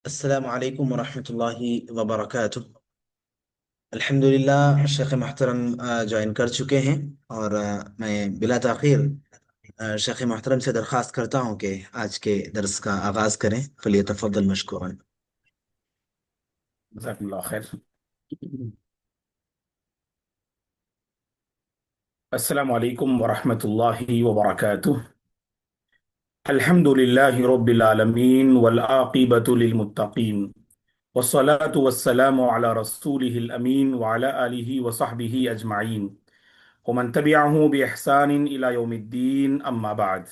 السلام علیکم ورحمۃ اللہ وبرکاتہ۔ الحمدللہ شیخ محترم جوائن کر چکے ہیں، اور میں بلا تاخیر شیخ محترم سے درخواست کرتا ہوں کہ آج کے درس کا آغاز کریں، فلیتفضل مشکورا۔ جزاک اللہ خیر۔ السلام علیکم ورحمۃ اللہ وبرکاتہ۔ الحمد للہ رب العالمین والعاقبۃ للمتقین والصلاة والسلام علی رسولہ الامین وعلی آلہ وصحبہ اجمعین ومن تبعہ بإحسان الی یوم الدین، اما بعد،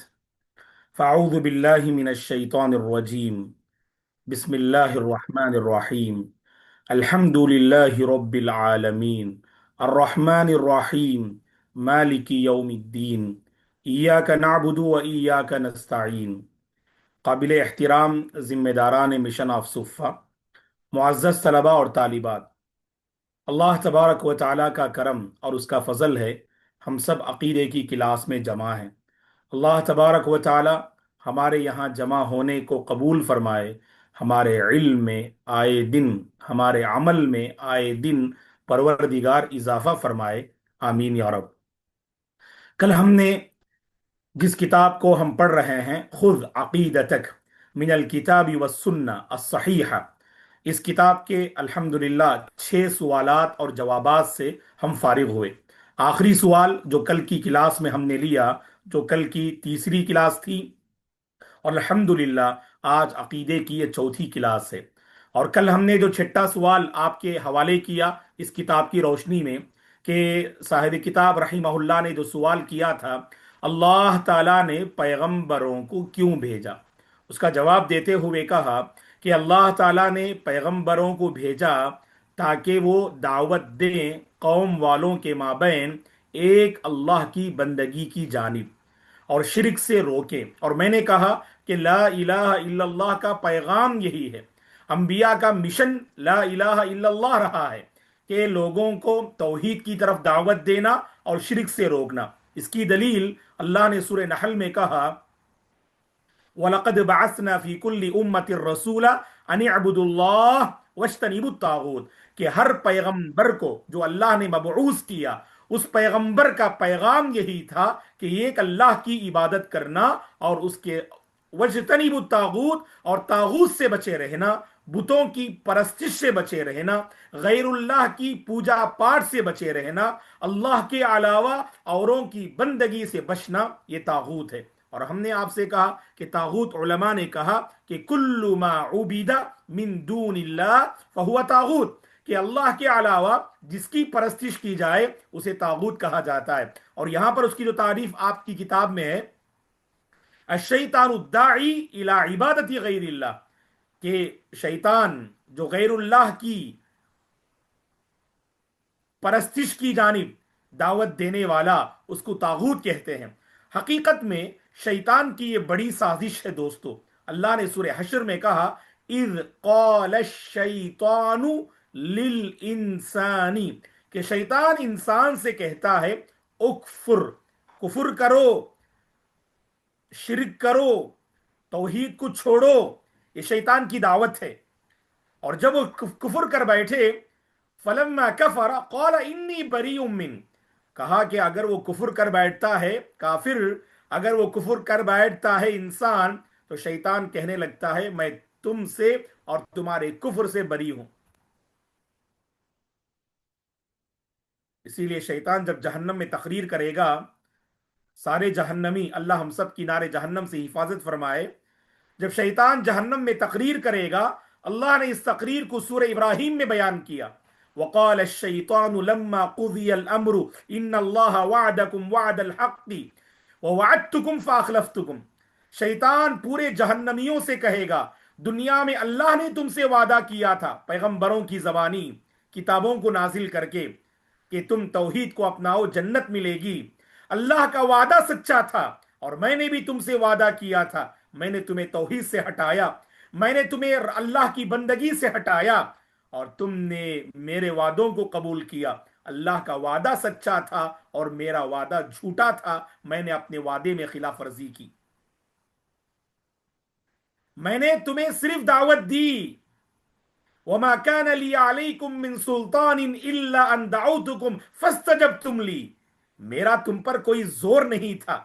فاعوذ باللہ من الشیطان الرجیم، بسم اللہ الرحمن الرحیم، الحمد للہ رب العالمین، الرحمن الرحیم، مالک یوم الدین، ایاک نعبد و ایاک نستعین۔ قابل احترام ذمہ داران مشن آف صفہ، معزز طلباء اور طالبات، اللہ تبارک و تعالیٰ کا کرم اور اس کا فضل ہے ہم سب عقیدے کی کلاس میں جمع ہیں۔ اللہ تبارک و تعالیٰ ہمارے یہاں جمع ہونے کو قبول فرمائے، ہمارے علم میں آئے دن، ہمارے عمل میں آئے دن پروردگار اضافہ فرمائے، آمین یا رب۔ کل ہم نے جس کتاب کو ہم پڑھ رہے ہیں، خذ عقیدتک من الکتاب والسنہ الصحیحہ، اس کتاب کے الحمدللہ 6 سوالات اور جوابات سے ہم فارغ ہوئے۔ آخری سوال جو کل کی کلاس میں ہم نے لیا، جو کل کی تیسری کلاس تھی، اور الحمدللہ آج عقیدے کی یہ چوتھی کلاس ہے۔ اور کل ہم نے جو چھٹا سوال آپ کے حوالے کیا اس کتاب کی روشنی میں، کہ صاحب کتاب رحمہ اللہ نے جو سوال کیا تھا، اللہ تعالیٰ نے پیغمبروں کو کیوں بھیجا، اس کا جواب دیتے ہوئے کہا کہ اللہ تعالیٰ نے پیغمبروں کو بھیجا تاکہ وہ دعوت دیں قوم والوں کے مابین ایک اللہ کی بندگی کی جانب اور شرک سے روکیں۔ اور میں نے کہا کہ لا الہ الا اللہ کا پیغام یہی ہے، انبیاء کا مشن لا الہ الا اللہ رہا ہے کہ لوگوں کو توحید کی طرف دعوت دینا اور شرک سے روکنا۔ اس کی دلیل اللہ نے سورہ نحل میں کہا وَلَقَدْ بَعَثْنَا فِي كُلِّ أُمَّةٍ رَسُولًا أَنِ اعْبُدُوا اللَّهَ وَاجْتَنِبُوا الطَّاغُوتَ، کہ ہر پیغمبر کو جو اللہ نے مبعوث کیا، اس پیغمبر کا پیغام یہی تھا کہ ایک اللہ کی عبادت کرنا اور اس کے وَاجْتَنِبُوا الطَّاغُوتَ، اور طاغوت سے بچے رہنا، بتوں کی پرستش سے بچے رہنا، غیر اللہ کی پوجا پاٹ سے بچے رہنا، اللہ کے علاوہ اوروں کی بندگی سے بچنا، یہ طاغوت ہے۔ اور ہم نے آپ سے کہا کہ طاغوت، علماء نے کہا کہ کل ما عبید من دون اللہ فہو طاغوت، کہ اللہ کے علاوہ جس کی پرستش کی جائے اسے طاغوت کہا جاتا ہے۔ اور یہاں پر اس کی جو تعریف آپ کی کتاب میں ہے، الشیطان الداعی الی عبادت غیر اللہ، کہ شیطان جو غیر اللہ کی پرستش کی جانب دعوت دینے والا، اس کو طاغوت کہتے ہیں۔ حقیقت میں شیطان کی یہ بڑی سازش ہے دوستو۔ اللہ نے سورہ حشر میں کہا اذ قال الشیطان للانسان، کہ شیطان انسان سے کہتا ہے اکفر، کفر کرو، شرک کرو، توحید کو چھوڑو، یہ شیطان کی دعوت ہے۔ اور جب وہ کفر کر بیٹھے، فلما کفر قال انی بریء من، کہا کہ اگر وہ کفر کر بیٹھتا ہے کافر، اگر وہ کفر کر بیٹھتا ہے انسان، تو شیطان کہنے لگتا ہے میں تم سے اور تمہارے کفر سے بری ہوں۔ اسی لیے شیطان جب جہنم میں تقریر کرے گا، سارے جہنمی، اللہ ہم سب کی نار جہنم سے حفاظت فرمائے، جب شیطان جہنم میں تقریر کرے گا، اللہ نے اس تقریر کو سورہ ابراہیم میں بیان کیا، وقال الشیطان لما قضی الامر ان اللہ وعدکم وعد الحق ووعدتکم فاخلفتکم، شیطان پورے جہنمیوں سے کہے گا دنیا میں اللہ نے تم سے وعدہ کیا تھا پیغمبروں کی زبانی، کتابوں کو نازل کر کے، کہ تم توحید کو اپناؤ جنت ملے گی، اللہ کا وعدہ سچا تھا، اور میں نے بھی تم سے وعدہ کیا تھا، میں نے تمہیں توحید سے ہٹایا، میں نے تمہیں اللہ کی بندگی سے ہٹایا، اور تم نے میرے وعدوں کو قبول کیا۔ اللہ کا وعدہ سچا تھا اور میرا وعدہ جھوٹا تھا، میں نے اپنے وعدے میں خلاف ورزی کی۔ میں نے تمہیں صرف دعوت دی، وما كان لي عليكم من سلطان الا ان دعوتكم فاستجبتم لي، میرا تم پر کوئی زور نہیں تھا۔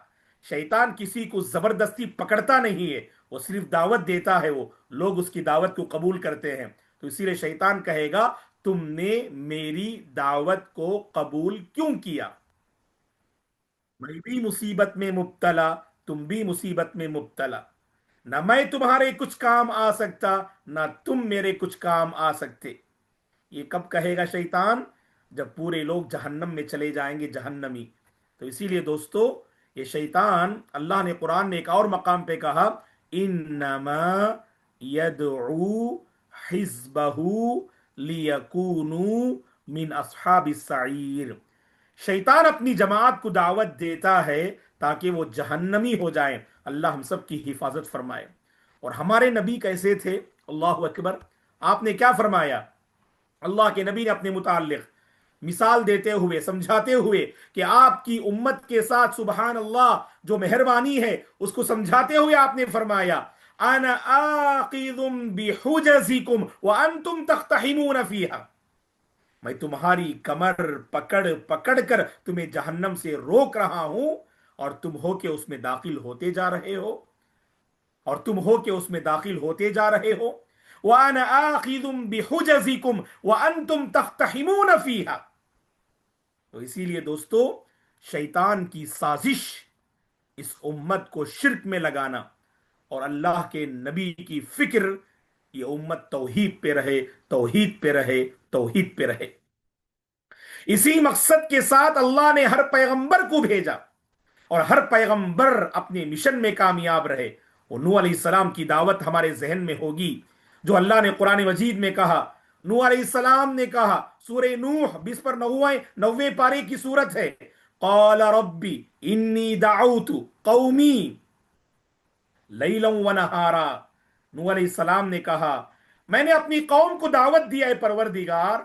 شیطان کسی کو زبردستی پکڑتا نہیں ہے، وہ صرف دعوت دیتا ہے، وہ لوگ اس کی دعوت کو قبول کرتے ہیں۔ تو اسی لیے شیطان کہے گا تم نے میری دعوت کو قبول کیوں کیا؟ میں بھی مصیبت میں مبتلا، تم بھی مصیبت میں مبتلا، نہ میں تمہارے کچھ کام آ سکتا، نہ تم میرے کچھ کام آ سکتے۔ یہ کب کہے گا شیطان؟ جب پورے لوگ جہنم میں چلے جائیں گے، جہنمی۔ تو اسی لیے دوستو، یہ شیطان، اللہ نے قرآن میں ایک اور مقام پہ کہا انما یدعو حزبہ لیکونوا من اصحاب السعیر، شیطان اپنی جماعت کو دعوت دیتا ہے تاکہ وہ جہنمی ہو جائیں۔ اللہ ہم سب کی حفاظت فرمائے۔ اور ہمارے نبی کیسے تھے؟ اللہ اکبر! آپ نے کیا فرمایا؟ اللہ کے نبی نے اپنے متعلق مثال دیتے ہوئے، سمجھاتے ہوئے کہ آپ کی امت کے ساتھ سبحان اللہ جو مہربانی ہے، اس کو سمجھاتے ہوئے آپ نے فرمایا انا آخذ بحجزکم وانتم تقتحمون فیہا، میں تمہاری کمر پکڑ پکڑ کر تمہیں جہنم سے روک رہا ہوں، اور تم ہو کہ اس میں داخل ہوتے جا رہے ہو، اور تم ہو کہ اس میں داخل ہوتے جا رہے ہو۔ وَأَنَا آخِذٌ بِحُجَزِكُمْ وَأَنْتُمْ تَقْتَحِمُونَ فِيهَا۔ تو اسی لیے دوستو، شیطان کی سازش اس امت کو شرک میں لگانا، اور اللہ کے نبی کی فکر یہ امت توحید پہ رہے، توحید پہ رہے، توحید پہ رہے۔ اسی مقصد کے ساتھ اللہ نے ہر پیغمبر کو بھیجا، اور ہر پیغمبر اپنے مشن میں کامیاب رہے۔ وہ نوح علیہ السلام کی دعوت ہمارے ذہن میں ہوگی، جو اللہ نے قرآن مجید میں کہا۔ نوح علیہ السلام نے کہا، سورہ نوح 20 پر 90 پارے کی سورت ہے، قال ربی انی دعوت قومی لیلا ونہارا۔ نوح علیہ السلام نے کہا میں نے اپنی قوم کو دعوت دیا ہے پروردگار،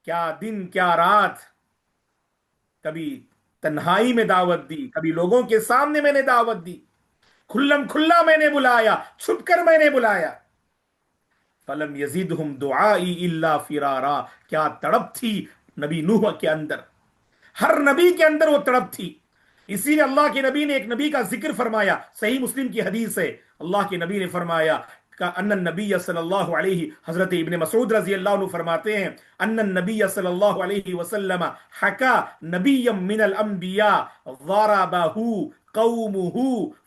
کیا دن کیا رات، کبھی تنہائی میں دعوت دی، کبھی لوگوں کے سامنے میں نے دعوت دی، کھلم کھلا میں نے بلایا، چھپ کر میں نے بلایا۔ فلم یزدہم دعائی الا فرارا، کیا تڑپ تھی نبی نوح کے اندر، ہر نبی کے اندر وہ تڑپ تھی۔ اسی لیے اللہ کے نبی نے ایک نبی کا ذکر فرمایا، صحیح مسلم کی حدیث ہے، اللہ کے نبی نے فرمایا کہ ان النبی صلی اللہ علیہ، حضرت ابن مسعود رضی اللہ عنہ فرماتے ہیں ان النبی صلی اللہ علیہ وسلم حکا نبی من الانبیاء ضربہ قومه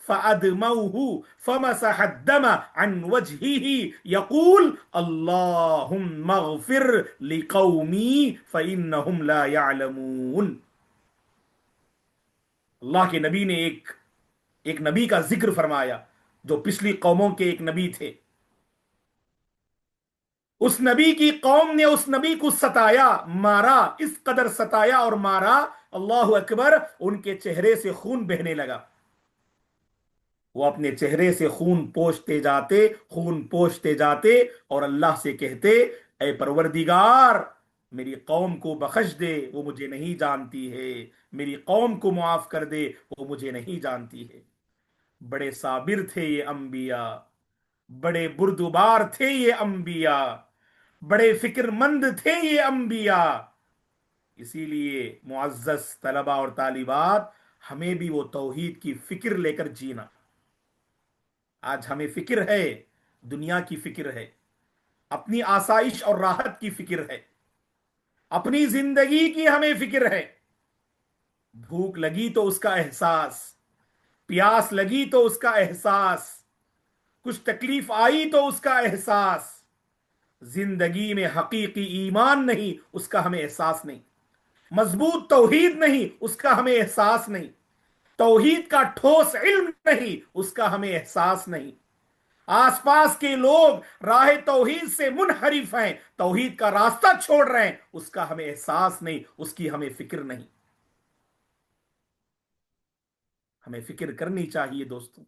فأدموه فمسح الدم عن وجهه يقول اللهم اغفر لقومي فإنهم لا يعلمون۔ اللہ کے نبی نے ایک نبی کا ذکر فرمایا جو پچھلی قوموں کے ایک نبی تھے۔ اس نبی کی قوم نے اس نبی کو ستایا، مارا، اس قدر ستایا اور مارا، اللہ اکبر، ان کے چہرے سے خون بہنے لگا۔ وہ اپنے چہرے سے خون پوچھتے جاتے، خون پوچھتے جاتے، اور اللہ سے کہتے اے پروردگار میری قوم کو بخش دے، وہ مجھے نہیں جانتی ہے، میری قوم کو معاف کر دے، وہ مجھے نہیں جانتی ہے۔ بڑے صابر تھے یہ انبیاء، بڑے بردبار تھے یہ انبیاء، بڑے فکر مند تھے یہ انبیاء۔ اسی لیے معزز طلباء اور طالبات، ہمیں بھی وہ توحید کی فکر لے کر جینا۔ آج ہمیں فکر ہے، دنیا کی فکر ہے، اپنی آسائش اور راحت کی فکر ہے، اپنی زندگی کی ہمیں فکر ہے۔ بھوک لگی تو اس کا احساس، پیاس لگی تو اس کا احساس، کچھ تکلیف آئی تو اس کا احساس۔ زندگی میں حقیقی ایمان نہیں، اس کا ہمیں احساس نہیں، مضبوط توحید نہیں، اس کا ہمیں احساس نہیں، توحید کا ٹھوس علم نہیں، اس کا ہمیں احساس نہیں۔ آس پاس کے لوگ راہ توحید سے منحرف ہیں، توحید کا راستہ چھوڑ رہے ہیں، اس کا ہمیں احساس نہیں، اس کی ہمیں فکر نہیں۔ ہمیں فکر کرنی چاہیے دوستوں،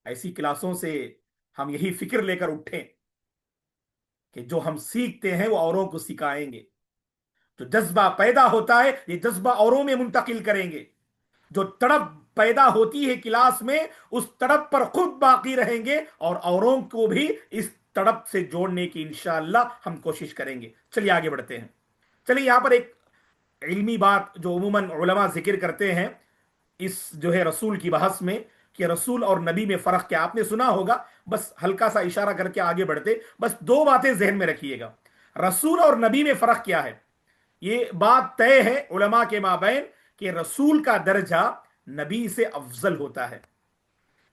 ایسی کلاسوں سے ہم یہی فکر لے کر اٹھیں کہ جو ہم سیکھتے ہیں وہ اوروں کو سکھائیں گے، جو جذبہ پیدا ہوتا ہے یہ جذبہ اوروں میں منتقل کریں گے، جو تڑپ پیدا ہوتی ہے کلاس میں، اس تڑپ پر خود باقی رہیں گے اور اوروں کو بھی اس تڑپ سے جوڑنے کی انشاءاللہ ہم کوشش کریں گے۔ چلیے آگے بڑھتے ہیں۔ چلیے یہاں پر ایک علمی بات جو عموماً علماء ذکر کرتے ہیں اس جو ہے رسول کی بحث میں، کہ رسول اور نبی میں فرق کیا، آپ نے سنا ہوگا، بس ہلکا سا اشارہ کر کے آگے بڑھتے، بس دو باتیں ذہن میں رکھیے گا۔ رسول اور نبی میں فرق کیا ہے؟ یہ بات طے ہے علماء کے مابین کہ رسول کا درجہ نبی سے افضل ہوتا ہے،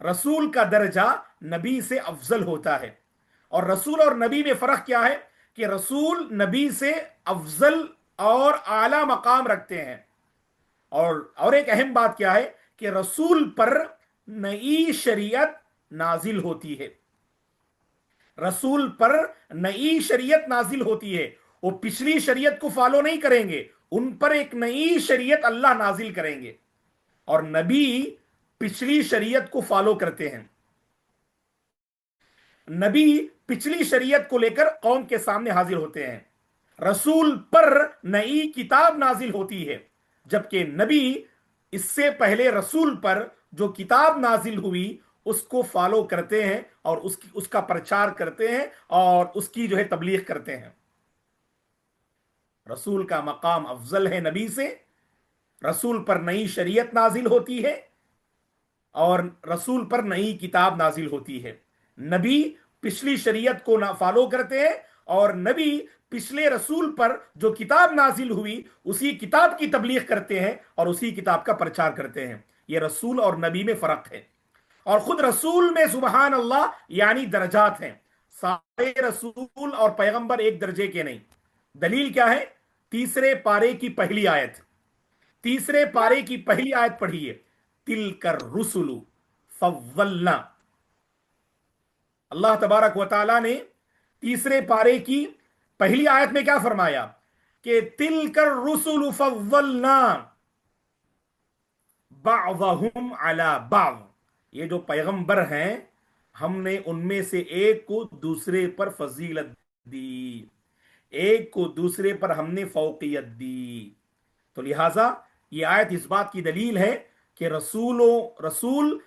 رسول کا درجہ نبی سے افضل ہوتا ہے۔ اور رسول اور نبی میں فرق کیا ہے؟ کہ رسول نبی سے افضل اور اعلی مقام رکھتے ہیں، اور ایک اہم بات کیا ہے کہ رسول پر نئی شریعت نازل ہوتی ہے، رسول پر نئی شریعت نازل ہوتی ہے، وہ پچھلی شریعت کو فالو نہیں کریں گے، ان پر ایک نئی شریعت اللہ نازل کریں گے، اور نبی پچھلی شریعت کو فالو کرتے ہیں۔ نبی پچھلی شریعت کو لے کر قوم کے سامنے حاضر ہوتے ہیں، رسول پر نئی کتاب نازل ہوتی ہے، جبکہ نبی اس سے پہلے رسول پر جو کتاب نازل ہوئی اس کو فالو کرتے ہیں اور اس کا پرچار کرتے ہیں اور اس کی جو ہے تبلیغ کرتے ہیں۔ رسول کا مقام افضل ہے نبی سے، رسول پر نئی شریعت نازل ہوتی ہے اور رسول پر نئی کتاب نازل ہوتی ہے۔ نبی پچھلی شریعت کو نہ فالو کرتے ہیں، اور نبی پچھلے رسول پر جو کتاب نازل ہوئی اسی کتاب کی تبلیغ کرتے ہیں اور اسی کتاب کا پرچار کرتے ہیں۔ یہ رسول اور نبی میں فرق ہے۔ اور خود رسول میں سبحان اللہ یعنی درجات ہیں، سارے رسول اور پیغمبر ایک درجے کے نہیں۔ دلیل کیا ہے؟ تیسرے پارے کی پہلی آیت، تیسرے پارے کی پہلی آیت پڑھیے، تلک الرسل فضلنا۔ اللہ تبارک و تعالی نے تیسرے پارے کی پہلی آیت میں کیا فرمایا کہ تلک الرسل فضلنا بعضهم علی بعض، یہ جو پیغمبر ہیں ہم نے ان میں سے ایک کو دوسرے پر فضیلت دی، ایک کو دوسرے پر ہم نے فوقیت دی۔ تو لہٰذا یہ آیت اس بات کی دلیل ہے کہ رسول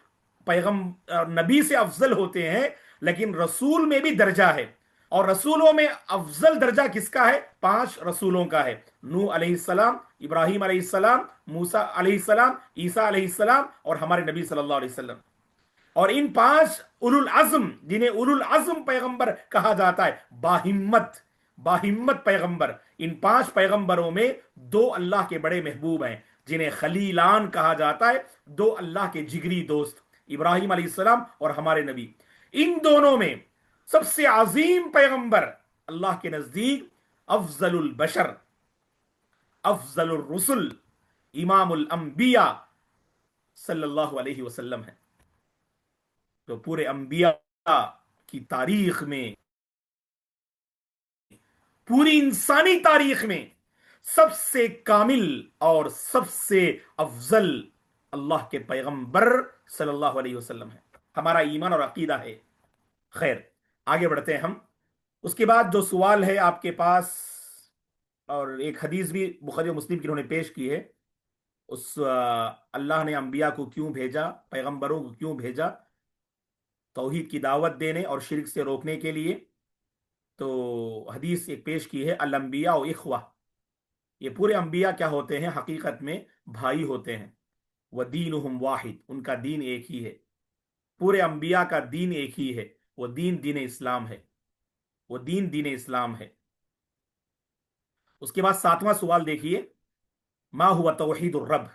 پیغمبر نبی سے افضل ہوتے ہیں، لیکن رسول میں بھی درجہ ہے، اور رسولوں میں افضل درجہ کس کا ہے؟ 5 رسولوں کا ہے، نوح علیہ السلام، ابراہیم علیہ السلام، موسیٰ علیہ السلام، عیسیٰ علیہ السلام اور ہمارے نبی صلی اللہ علیہ وسلم۔ اور ان 5 اولو العزم، جنہیں اولو العزم پیغمبر کہا جاتا ہے، باہمت پیغمبر، ان 5 پیغمبروں میں 2 اللہ کے بڑے محبوب ہیں جنہیں خلیلان کہا جاتا ہے، 2 اللہ کے جگری دوست، ابراہیم علیہ السلام اور ہمارے نبی۔ ان دونوں میں سب سے عظیم پیغمبر اللہ کے نزدیک افضل البشر، افضل الرسل، امام الانبیاء صلی اللہ علیہ وسلم ہے، جو پورے انبیاء کی تاریخ میں، پوری انسانی تاریخ میں سب سے کامل اور سب سے افضل اللہ کے پیغمبر صلی اللہ علیہ وسلم ہے۔ ہمارا ایمان اور عقیدہ ہے۔ خیر آگے بڑھتے ہیں ہم۔ اس کے بعد جو سوال ہے آپ کے پاس، اور ایک حدیث بھی بخاری و مسلم کی انہوں نے پیش کی ہے، اللہ نے انبیاء کو کیوں بھیجا، پیغمبروں کو کیوں بھیجا؟ توحید کی دعوت دینے اور شرک سے روکنے کے لیے۔ تو حدیث ایک پیش کی ہے، الانبیاء و اخوہ، یہ پورے انبیاء کیا ہوتے ہیں؟ حقیقت میں بھائی ہوتے ہیں۔ وَدِينُهُمْ واحد، ان کا دین ایک ہی ہے، پورے انبیاء کا دین ایک ہی ہے، وہ دین اسلام ہے، وہ دین اسلام ہے۔ اس کے بعد 7واں سوال دیکھیے، ما ہوا توحید الرب۔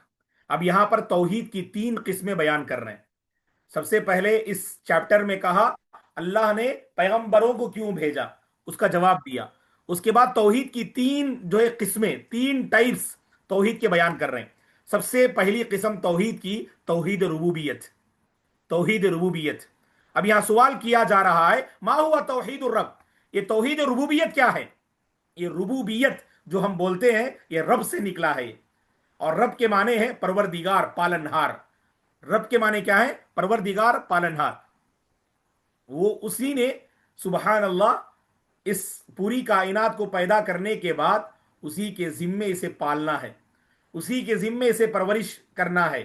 اب یہاں پر توحید کی 3 قسمیں بیان کر رہے ہیں۔ سب سے پہلے اس چیپٹر میں کہا اللہ نے پیغمبروں کو کیوں بھیجا، اس کا جواب دیا۔ اس کے بعد توحید کی 3 جو ہے قسمیں، 3 ٹائپس توحید کے بیان کر رہے ہیں۔ سب سے پہلی قسم توحید کی توحید ربوبیت، توحید ربوبیت۔ اب یہاں سوال کیا جا رہا ہے ما ہوا توحید الرب، یہ توحید ربوبیت کیا ہے؟ یہ ربوبیت جو ہم بولتے ہیں یہ رب سے نکلا ہے، اور رب کے معنی ہے پروردگار، پالنہار۔ رب کے معنی کیا ہے؟ پروردگار، پالنہار۔ وہ اسی نے سبحان اللہ اس پوری کائنات کو پیدا کرنے کے بعد اسی کے ذمے اسے پالنا ہے، اسی کے ذمے اسے پرورش کرنا ہے۔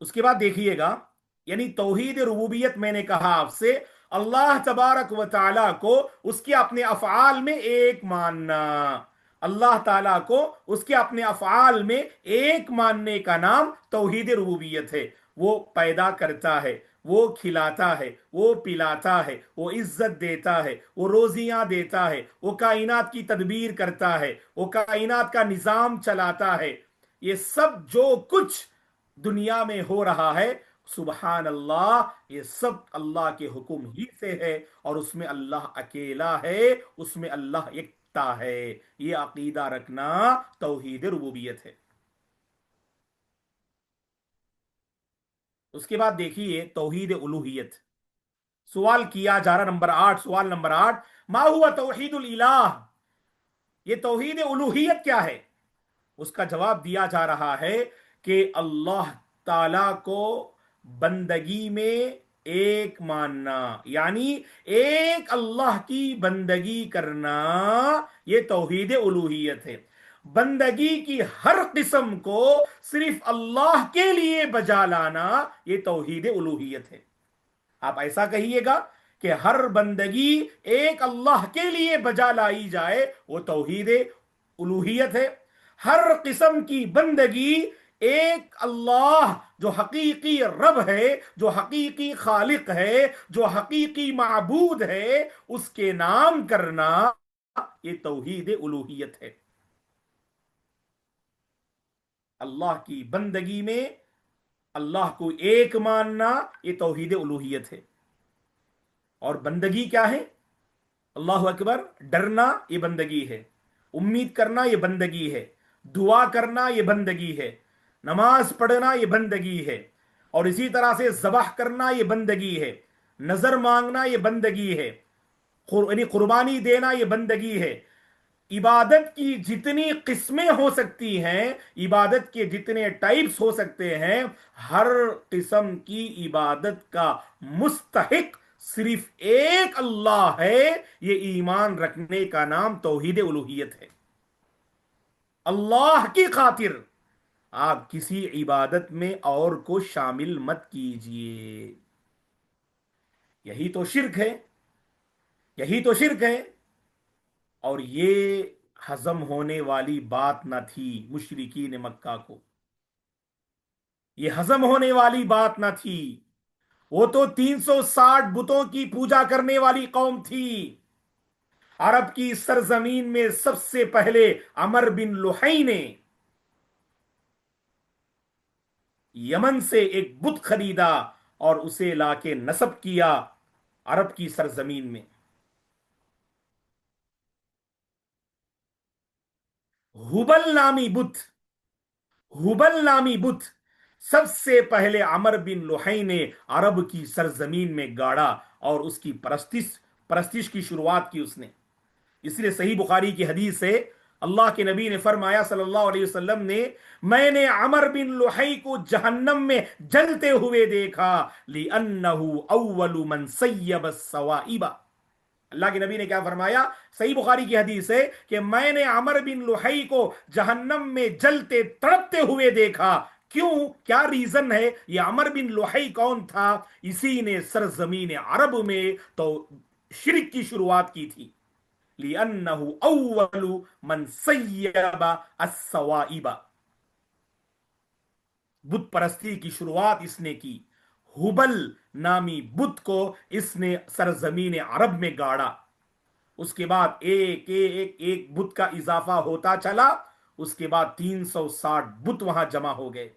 اس کے بعد دیکھیے گا، یعنی توحید ربوبیت میں نے کہا آپ سے اللہ تبارک و تعالی کو اس کے اپنے افعال میں ایک ماننا، اللہ تعالیٰ کو اس کے اپنے افعال میں ایک ماننے کا نام توحید ربوبیت ہے۔ وہ پیدا کرتا ہے، وہ کھلاتا ہے، وہ پلاتا ہے، وہ عزت دیتا ہے، وہ روزیاں دیتا ہے، وہ کائنات کی تدبیر کرتا ہے، وہ کائنات کا نظام چلاتا ہے۔ یہ سب جو کچھ دنیا میں ہو رہا ہے، سبحان اللہ، یہ سب اللہ کے حکم ہی سے ہے، اور اس میں اللہ اکیلا ہے، اس میں اللہ یکتا ہے۔ یہ عقیدہ رکھنا توحید ربوبیت ہے۔ اس کے بعد دیکھیے توحید الوہیت، سوال کیا جا رہا نمبر 8، سوال نمبر 8، ما ہوا توحید الالہ؟ یہ توحید الوہیت کیا ہے؟ اس کا جواب دیا جا رہا ہے کہ اللہ تعالی کو بندگی میں ایک ماننا، یعنی ایک اللہ کی بندگی کرنا، یہ توحید الوہیت ہے۔ بندگی کی ہر قسم کو صرف اللہ کے لیے بجا لانا، یہ توحید الوہیت ہے۔ آپ ایسا کہیے گا کہ ہر بندگی ایک اللہ کے لیے بجا لائی جائے، وہ توحید الوہیت ہے۔ ہر قسم کی بندگی ایک اللہ جو حقیقی رب ہے، جو حقیقی خالق ہے، جو حقیقی معبود ہے، اس کے نام کرنا، یہ توحید الوہیت ہے۔ اللہ کی بندگی میں اللہ کو ایک ماننا، یہ توحید الوہیت ہے۔ اور بندگی کیا ہے؟ اللہ اکبر، ڈرنا یہ بندگی ہے، امید کرنا یہ بندگی ہے، دعا کرنا یہ بندگی ہے، نماز پڑھنا یہ بندگی ہے، اور اسی طرح سے ذبح کرنا یہ بندگی ہے، نظر مانگنا یہ بندگی ہے، یعنی قربانی دینا یہ بندگی ہے۔ عبادت کی جتنی قسمیں ہو سکتی ہیں، عبادت کے جتنے ٹائپس ہو سکتے ہیں، ہر قسم کی عبادت کا مستحق صرف ایک اللہ ہے۔ یہ ایمان رکھنے کا نام توحید الوہیت ہے۔ اللہ کی خاطر آپ کسی عبادت میں اور کو شامل مت کیجئے، یہی تو شرک ہے، یہی تو شرک ہے۔ اور یہ ہضم ہونے والی بات نہ تھی مشرکین مکہ کو، یہ ہضم ہونے والی بات نہ تھی۔ وہ تو 360 بتوں کی پوجا کرنے والی قوم تھی۔ عرب کی سرزمین میں سب سے پہلے عمر بن لحی نے یمن سے ایک بت خریدا اور اسے لا کے نصب کیا عرب کی سرزمین میں۔ ہبل نامی بت، ہبل نامی بت سب سے پہلے عمر بن لحی نے عرب کی سرزمین میں گاڑا، اور اس کی پرستش کی شروعات کی اس نے۔ اس لیے صحیح بخاری کی حدیث ہے، اللہ کے نبی نے فرمایا صلی اللہ علیہ وسلم نے، میں نے عمر بن لحی کو جہنم میں جلتے ہوئے دیکھا، لِأَنَّهُ أَوَّلُ مَنْ سَيَّبَ السَّوَائِبَ۔ اللہ کے نبی نے کیا فرمایا؟ صحیح بخاری کی حدیث ہے کہ میں نے عمر بن لحی کو جہنم میں جلتے تڑپتے ہوئے دیکھا۔ کیوں؟ کیا ریزن ہے؟ یہ عمر بن لحی کون تھا؟ اسی نے سرزمین عرب میں تو شرک کی شروعات کی تھی۔ لِأَنَّهُ أَوَّلُ مَنْ سَيَّبَ السَّوَائِبَ، بت پرستی کی شروعات اس نے کی۔ ہبل نامی بت کو اس نے سرزمین عرب میں گاڑا۔ اس کے بعد ایک ایک ایک بت کا اضافہ ہوتا چلا، اس کے بعد 360 بت وہاں جمع ہو گئے۔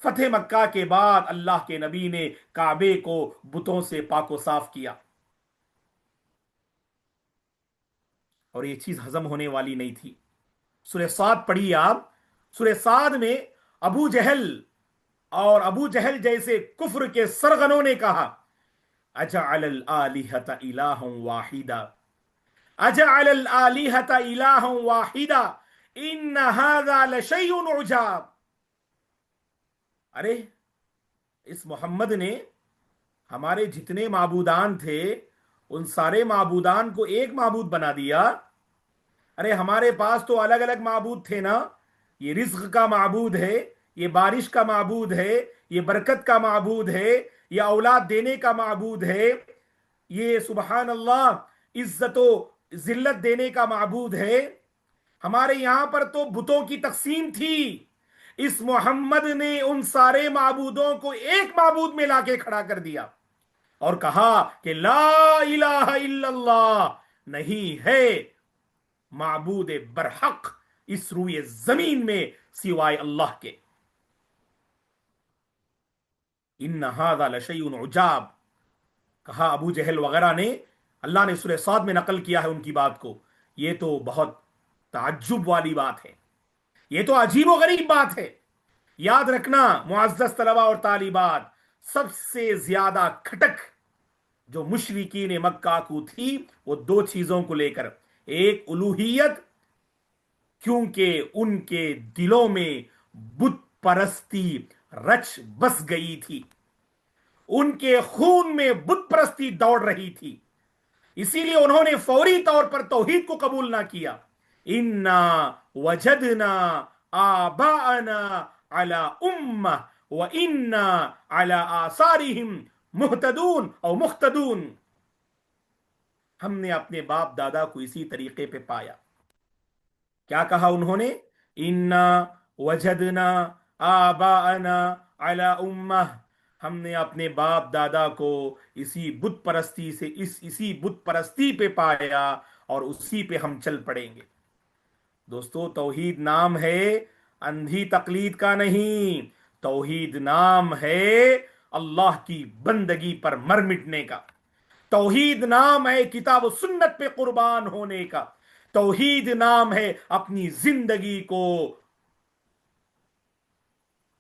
فتح مکہ کے بعد اللہ کے نبی نے کعبے کو بتوں سے پاک و صاف کیا، اور یہ چیز ہضم ہونے والی نہیں تھی۔ سورہ صاد پڑھیے آپ، سورہ صاد میں ابو جہل اور ابو جہل جیسے کفر کے سرغنوں نے کہا، اجعل الالہۃ الہا واحدا، اجعل الالہۃ الہا واحدا ان ھذا لشیء عجاب۔ ارے اس محمد نے ہمارے جتنے معبودان تھے ان سارے معبودان کو ایک معبود بنا دیا۔ ارے ہمارے پاس تو الگ الگ معبود تھے نا، یہ رزق کا معبود ہے، یہ بارش کا معبود ہے، یہ برکت کا معبود ہے، یہ اولاد دینے کا معبود ہے، یہ سبحان اللہ عزت و ذلت دینے کا معبود ہے۔ ہمارے یہاں پر تو بتوں کی تقسیم تھی، اس محمد نے ان سارے معبودوں کو ایک معبود میں لا کے کھڑا کر دیا اور کہا کہ لا الہ الا اللہ، نہیں ہے معبود برحق اس روئے زمین میں سوائے اللہ کے۔ ان ھذا لشیء عجاب، کہا ابو جہل وغیرہ نے، اللہ نے سورہ صاد میں نقل کیا ہے ان کی بات کو، یہ تو بہت تعجب والی بات ہے، یہ تو عجیب و غریب بات ہے۔ یاد رکھنا معزز طلبہ اور طالبات، سب سے زیادہ کھٹک جو مشرکین مکہ کو تھی وہ دو چیزوں کو لے کر، ایک الوہیت، کیونکہ ان کے دلوں میں بت پرستی رچ بس گئی تھی، ان کے خون میں بت پرستی دوڑ رہی تھی، اسی لیے انہوں نے فوری طور پر توحید کو قبول نہ کیا۔ انا وجدنا آباءنا علی امہ وانا علی آثارہم مہتدون او مختدون، ہم نے اپنے باپ دادا کو اسی طریقے پہ پایا۔ کیا کہا انہوں نے؟ انا وجدنا آباءنا علی امہ، ہم نے اپنے باپ دادا کو اسی بت پرستی سے اسی بت پرستی پہ پایا اور اسی پہ ہم چل پڑیں گے۔ دوستو توحید نام ہے اندھی تقلید کا نہیں، توحید نام ہے اللہ کی بندگی پر مر مٹنے کا، توحید نام ہے کتاب و سنت پہ قربان ہونے کا، توحید نام ہے اپنی زندگی کو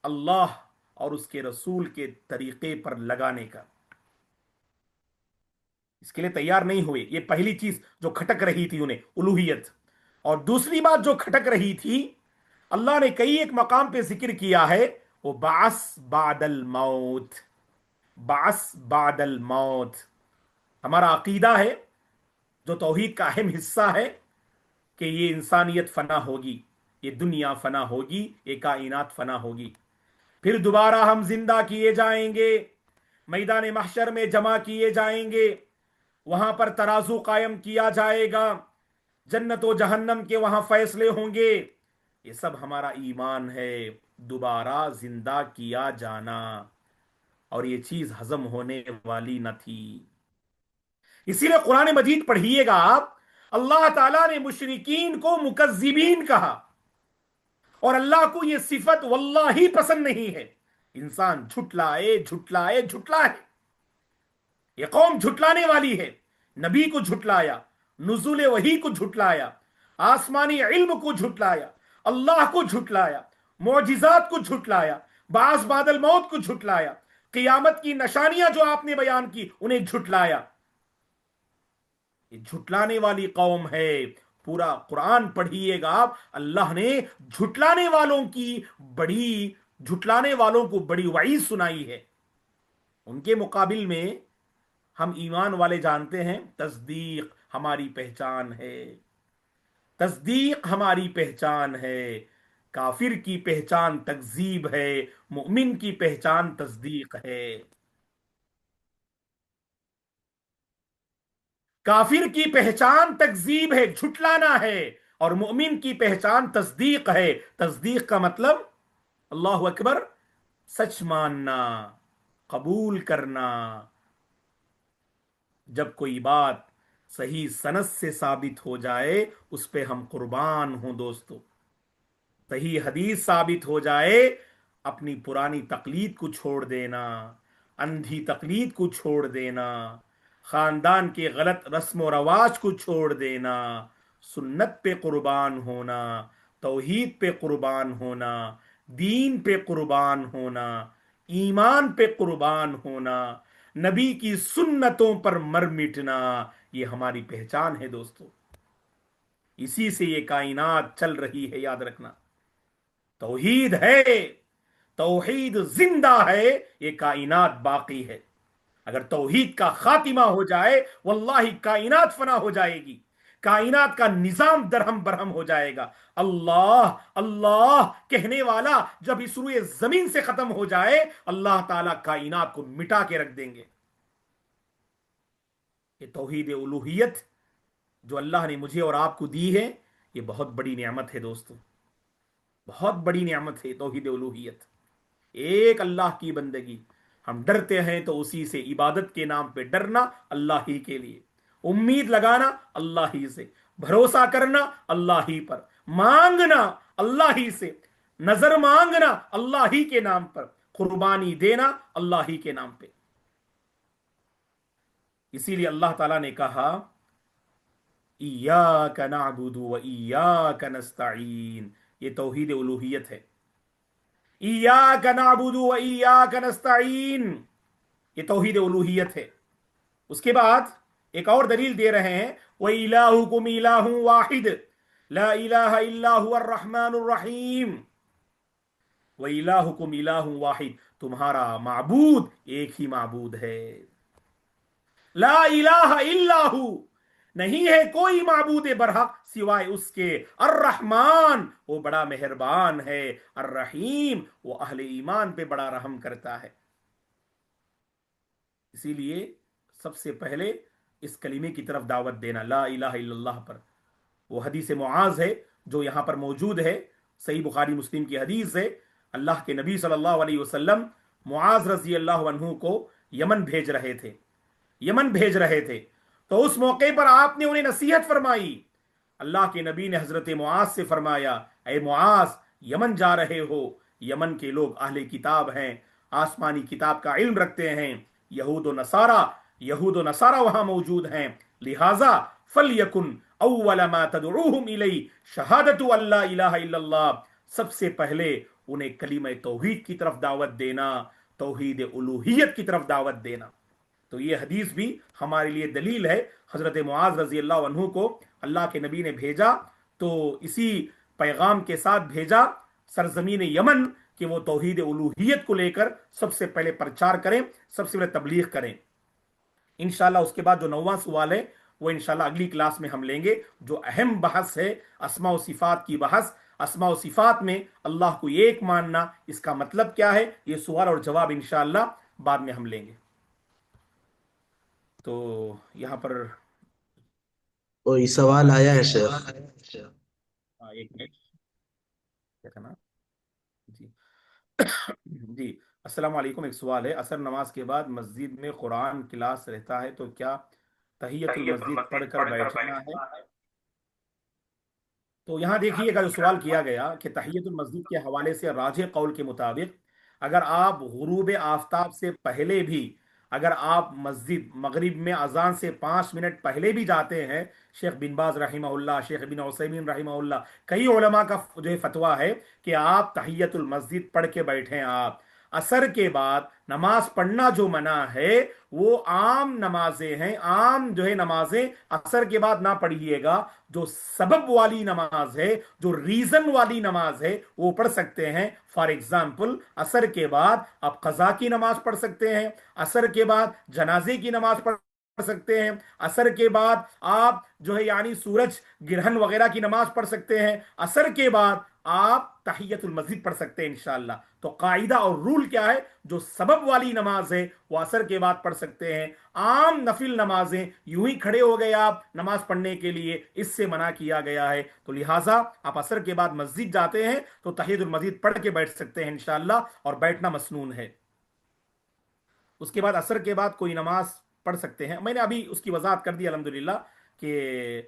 اللہ اور اس کے رسول کے طریقے پر لگانے کا۔ اس کے لیے تیار نہیں ہوئے، یہ پہلی چیز جو کھٹک رہی تھی انہیں، الوہیت۔ اور دوسری بات جو کھٹک رہی تھی، اللہ نے کئی ایک مقام پہ ذکر کیا ہے، وہ بعث بعد الموت، بعث بعد الموت۔ ہمارا عقیدہ ہے جو توحید کا اہم حصہ ہے کہ یہ انسانیت فنا ہوگی، یہ دنیا فنا ہوگی، یہ کائنات فنا ہوگی، پھر دوبارہ ہم زندہ کیے جائیں گے، میدان محشر میں جمع کیے جائیں گے، وہاں پر ترازو قائم کیا جائے گا، جنت و جہنم کے وہاں فیصلے ہوں گے۔ یہ سب ہمارا ایمان ہے، دوبارہ زندہ کیا جانا، اور یہ چیز ہضم ہونے والی نہ تھی۔ اسی لیے قرآن مجید پڑھیے گا آپ، اللہ تعالیٰ نے مشرکین کو مکذبین کہا، اور اللہ کو یہ صفت واللہ ہی پسند نہیں ہے۔ انسان جھٹلائے جھٹلائے جھٹلائے، یہ قوم جھٹلانے والی ہے، نبی کو جھٹلایا، نزول وحی کو جھٹلایا، آسمانی علم کو جھٹلایا، اللہ کو جھٹلایا، معجزات کو جھٹلایا، بعث بعد الموت کو جھٹلایا، قیامت کی نشانیاں جو آپ نے بیان کی انہیں جھٹلایا۔ یہ جھٹلانے والی قوم ہے۔ پورا قرآن پڑھیے گا آپ، اللہ نے جھٹلانے والوں کو بڑی وعید سنائی ہے۔ ان کے مقابل میں ہم ایمان والے جانتے ہیں تصدیق ہماری پہچان ہے، تصدیق ہماری پہچان ہے۔ کافر کی پہچان تکذیب ہے، مومن کی پہچان تصدیق ہے۔ کافر کی پہچان تکذیب ہے، جھٹلانا ہے، اور مومن کی پہچان تصدیق ہے۔ تصدیق کا مطلب اللہ اکبر، سچ ماننا، قبول کرنا۔ جب کوئی بات صحیح سند سے ثابت ہو جائے اس پہ ہم قربان ہوں دوستو، صحیح حدیث ثابت ہو جائے، اپنی پرانی تقلید کو چھوڑ دینا، اندھی تقلید کو چھوڑ دینا، خاندان کے غلط رسم و رواج کو چھوڑ دینا، سنت پہ قربان ہونا، توحید پہ قربان ہونا، دین پہ قربان ہونا، ایمان پہ قربان ہونا، نبی کی سنتوں پر مر مٹنا، یہ ہماری پہچان ہے دوستو۔ اسی سے یہ کائنات چل رہی ہے، یاد رکھنا۔ توحید ہے، توحید زندہ ہے، یہ کائنات باقی ہے۔ اگر توحید کا خاتمہ ہو جائے واللہ کائنات فنا ہو جائے گی، کائنات کا نظام درہم برہم ہو جائے گا۔ اللہ اللہ کہنے والا جب اس روئے زمین سے ختم ہو جائے، اللہ تعالیٰ کائنات کو مٹا کے رکھ دیں گے۔ یہ توحید الوہیت جو اللہ نے مجھے اور آپ کو دی ہے، یہ بہت بڑی نعمت ہے دوستو، بہت بڑی نعمت ہے توحید الوہیت، ایک اللہ کی بندگی۔ ہم ڈرتے ہیں تو اسی سے، عبادت کے نام پہ ڈرنا اللہ ہی کے لیے، امید لگانا اللہ ہی سے، بھروسہ کرنا اللہ ہی پر، مانگنا اللہ ہی سے، نظر مانگنا اللہ ہی کے نام پر، قربانی دینا اللہ ہی کے نام پہ۔ اسی لیے اللہ تعالیٰ نے کہا ایاک نعبد و ایاک نستعین، یہ توحید الوہیت ہے۔ ایاک نعبد و ایاک نستعین، یہ توحید الوہیت ہے۔ اس کے بعد ایک اور دلیل دے رہے ہیں، وَإِلَٰهُكُمْ إِلَٰهٌ وَاحِدٌ لَا إِلَٰهَ إِلَّا هُوَ الرَّحْمَٰنُ الرَّحِيمُ۔ وَإِلَٰهُكُمْ إِلَٰهٌ وَاحِدٌ، تمہارا معبود ایک ہی معبود ہے۔ لا الہ الا ہو، نہیں ہے کوئی معبود برحق سوائے اس کے، الرحمن وہ بڑا مہربان ہے، الرحیم وہ اہل ایمان پہ بڑا رحم کرتا ہے۔ اسی لیے سب سے پہلے اس کلمے کی طرف دعوت دینا، لا الہ الا اللہ پر۔ وہ حدیث معاذ ہے جو یہاں پر موجود ہے، صحیح بخاری مسلم کی حدیث ہے۔ اللہ کے نبی صلی اللہ علیہ وسلم معاذ رضی اللہ عنہ کو یمن بھیج رہے تھے، تو اس موقع پر آپ نے انہیں نصیحت فرمائی۔ اللہ کے نبی نے حضرت معاذ سے فرمایا، اے معاذ یمن جا رہے ہو، یمن کے لوگ اہل کتاب ہیں، آسمانی کتاب کا علم رکھتے ہیں، یہود و نصارہ وہاں موجود ہیں، لہذا فَلْيَكُنْ أَوَّلَ مَا تَدْعُوهُمْ إِلَيْهِ شَهَادَةُ أَن لَا إِلَٰهَ إِلَّا اللَّهُ، سب سے پہلے انہیں کلمہ توحید کی طرف دعوت دینا، توحید الوہیت کی طرف دعوت دینا۔ تو یہ حدیث بھی ہمارے لیے دلیل ہے۔ حضرت معاذ رضی اللہ عنہ کو اللہ کے نبی نے بھیجا تو اسی پیغام کے ساتھ بھیجا سرزمین یمن کہ وہ توحید الوہیت کو لے کر سب سے پہلے پرچار کریں، سب سے پہلے تبلیغ کریں۔ انشاءاللہ اس کے بعد جو 9واں سوال ہے وہ انشاءاللہ اگلی کلاس میں ہم لیں گے، جو اہم بحث ہے اسماء و صفات کی بحث۔ اسماء و صفات میں اللہ کو ایک ماننا، اس کا مطلب کیا ہے، یہ سوال اور جواب انشاءاللہ بعد میں ہم لیں گے۔ تو یہاں پر کوئی سوال آیا ہے شیخ؟ ایک منٹ، کیا کہنا جی جی السلام علیکم، ایک سوال ہے، عصر نماز کے بعد مسجد میں قرآن کلاس رہتا ہے تو کیا تحیت المسجد پڑھ کر بیٹھنا ہے؟ تو یہاں دیکھیے گا جو سوال کیا گیا کہ تحیت المسجد کے حوالے سے راجح قول کے مطابق اگر آپ غروب آفتاب سے پہلے بھی، اگر آپ مسجد مغرب میں اذان سے 5 منٹ پہلے بھی جاتے ہیں، شیخ بن باز رحمہ اللہ، شیخ بن عثیمین رحمہ اللہ، کئی علماء کا جو ہے فتویٰ ہے کہ آپ تحیت المسجد پڑھ کے بیٹھیں۔ آپ عصر کے بعد نماز پڑھنا جو منع ہے وہ عام نمازیں ہیں، عام جو ہے نمازیں عصر کے بعد نہ پڑھیے گا۔ جو سبب والی نماز ہے، جو ریزن والی نماز ہے وہ پڑھ سکتے ہیں۔ فار ایگزامپل عصر کے بعد آپ قضا کی نماز پڑھ سکتے ہیں، عصر کے بعد جنازے کی نماز پڑھ سکتے ہیں، عصر کے بعد آپ جو ہے یعنی سورج گرہن وغیرہ کی نماز پڑھ سکتے ہیں، عصر کے بعد آپ تحیت المسجد پڑھ سکتے ہیں انشاءاللہ۔ تو قاعدہ اور رول کیا ہے، جو سبب والی نماز ہے وہ عصر کے بعد پڑھ سکتے ہیں، عام نفل نمازیں یوں ہی کھڑے ہو گئے آپ نماز پڑھنے کے لیے، اس سے منع کیا گیا ہے۔ تو لہٰذا آپ عصر کے بعد مسجد جاتے ہیں تو تحیت المسجد پڑھ کے بیٹھ سکتے ہیں انشاءاللہ، اور بیٹھنا مسنون ہے۔ اس کے بعد عصر کے بعد کوئی نماز پڑھ سکتے ہیں، میں نے ابھی اس کی وضاحت کر دی الحمدللہ کہ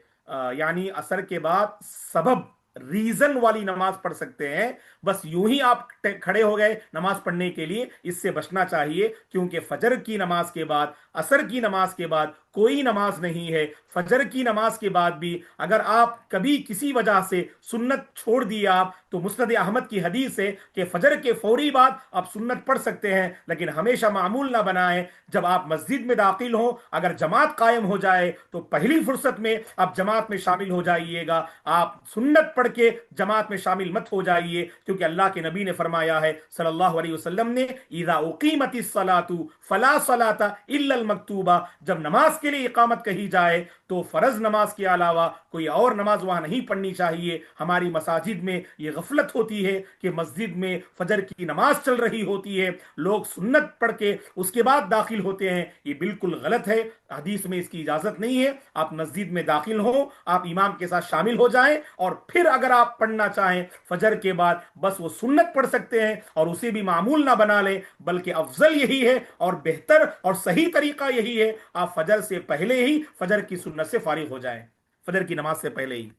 یعنی عصر کے بعد سبب ریزن والی نماز پڑھ سکتے ہیں، بس یوں ہی آپ کھڑے ہو گئے نماز پڑھنے کے لیے، اس سے بچنا چاہیے، کیونکہ فجر کی نماز کے بعد، عصر کی نماز کے بعد کوئی نماز نہیں ہے۔ فجر کی نماز کے بعد بھی اگر آپ کبھی کسی وجہ سے سنت چھوڑ دی آپ، تو مسند احمد کی حدیث ہے کہ فجر کے فوری بعد آپ سنت پڑھ سکتے ہیں، لیکن ہمیشہ معمول نہ بنائیں جب آپ مسجد میں داخل ہوں، اگر جماعت قائم ہو جائے تو پہلی فرصت میں آپ جماعت میں شامل ہو جائیے گا، آپ سنت پڑھ کے جماعت میں شامل مت ہو جائیے، کیونکہ اللہ کے نبی نے فرمایا ہے صلی اللہ علیہ وسلم نے، اذا اقیمت الصلاۃ فلا صلاۃ الا المکتوبہ، جب نماز کے لیے اقامت کہی جائے تو فرض نماز کے علاوہ کوئی اور نماز وہاں نہیں پڑھنی چاہیے۔ ہماری مساجد میں یہ غفلت ہوتی ہے کہ مسجد میں فجر کی نماز چل رہی ہوتی ہے، لوگ سنت پڑھ کے اس کے بعد داخل ہوتے ہیں، یہ بالکل غلط ہے۔ حدیث میں اس کی اجازت نہیں ہے۔ آپ مسجد میں داخل ہوں، آپ امام کے ساتھ شامل ہو جائیں، اور پھر اگر آپ پڑھنا چاہیں فجر کے بعد بس وہ سنت پڑھ سکتے ہیں، اور اسے بھی معمول نہ بنا لیں، بلکہ افضل یہی ہے اور بہتر اور صحیح طریقہ یہی ہے آپ فجر سے پہلے ہی فجر کی سنت سے فارغ ہو جائیں، فجر کی نماز سے پہلے ہی۔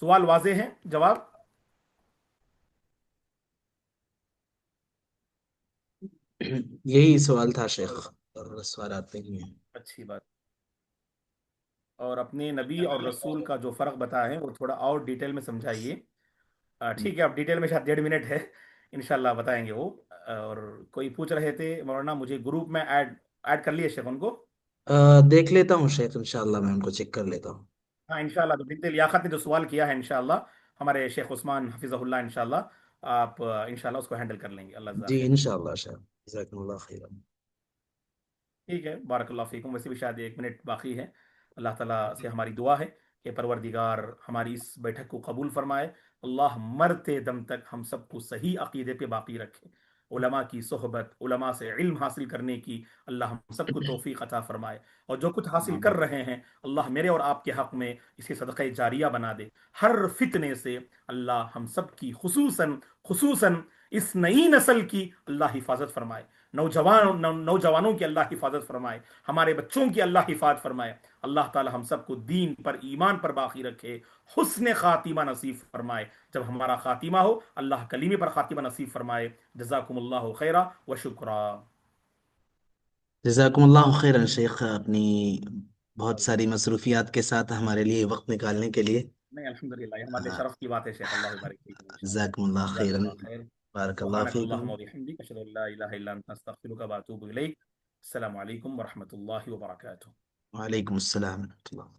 سوال واضح ہے؟ جواب؟ یہی سوال تھا شیخ، اور سوالات نہیں ہیں۔ اچھی بات۔ اور اپنے نبی اور رسول کا جو فرق بتایا ہے وہ تھوڑا اور ڈیٹیل میں سمجھائیے۔ ٹھیک ہے، اب ڈیٹیل میں شاید 1.5 منٹ ہے، انشاءاللہ بتائیں گے وہ۔ اور کوئی پوچھ رہے تھے مولانا مجھے گروپ میں ایڈ ایڈ کر لیے شیخ ان کو؟ دیکھ لیتا ہوں شیخ، انشاءاللہ میں ان کو چیک کر لیتا ہوں۔ ہاں انشاءاللہ، تو بنت لیاقت نے جو سوال کیا ہے انشاءاللہ ہمارے شیخ عثمان حفظہ اللہ، انشاءاللہ آپ انشاءاللہ اس کو ہینڈل کر لیں گے، اللہ جزاک جی خیر۔ انشاءاللہ شیخ، جزاکم اللہ خیر۔ ٹھیک ہے، بارک اللہ فیکم۔ ویسے بھی شاید 1 منٹ باقی ہے۔ اللہ تعالیٰ سے ہماری دعا ہے کہ پروردگار ہماری اس بیٹھک کو قبول فرمائے، اللہ مرتے دم تک ہم سب کو صحیح عقیدے پہ باقی رکھے، علماء کی صحبت، علماء سے علم حاصل کرنے کی اللہ ہم سب کو توفیق عطا فرمائے، اور جو کچھ حاصل کر رہے ہیں اللہ میرے اور آپ کے حق میں اسے صدقہ جاریہ بنا دے، ہر فتنے سے اللہ ہم سب کی خصوصاً اس نئی نسل کی اللہ حفاظت فرمائے، نوجوانوں کی اللہ حفاظت فرمائے، ہمارے بچوں کی اللہ حفاظت فرمائے، اللہ تعالی ہم سب کو دین پر ایمان پر باقی رکھے، حسن خاتمہ نصیب فرمائے، جب ہمارا خاتمہ ہو اللہ کلیمے پر خاتمہ نصیب فرمائے۔ جزاکم اللہ خیرہ و شکرا۔ جزاکم اللہ خیرا شیخ، اپنی بہت ساری مصروفیات کے ساتھ ہمارے لیے وقت نکالنے کے لیے۔ نہیں الحمدللہ، یہ ہمارے لیے آ، شرف کی بات ہے شیخ، اللہ بارک فیکم انشاءاللہ۔ جزاکم اللہ جزاک خیرا، اللہ خیر۔ بارک اللہ سبحانک فیکم۔ اللہم و بحمدک، اشہد ان لا الہ الا انت، استغفرک و اتوب الیک۔ السلام علیکم ورحمۃ اللہ وبرکاتہ۔ وعلیکم السلام ورحمۃ اللہ۔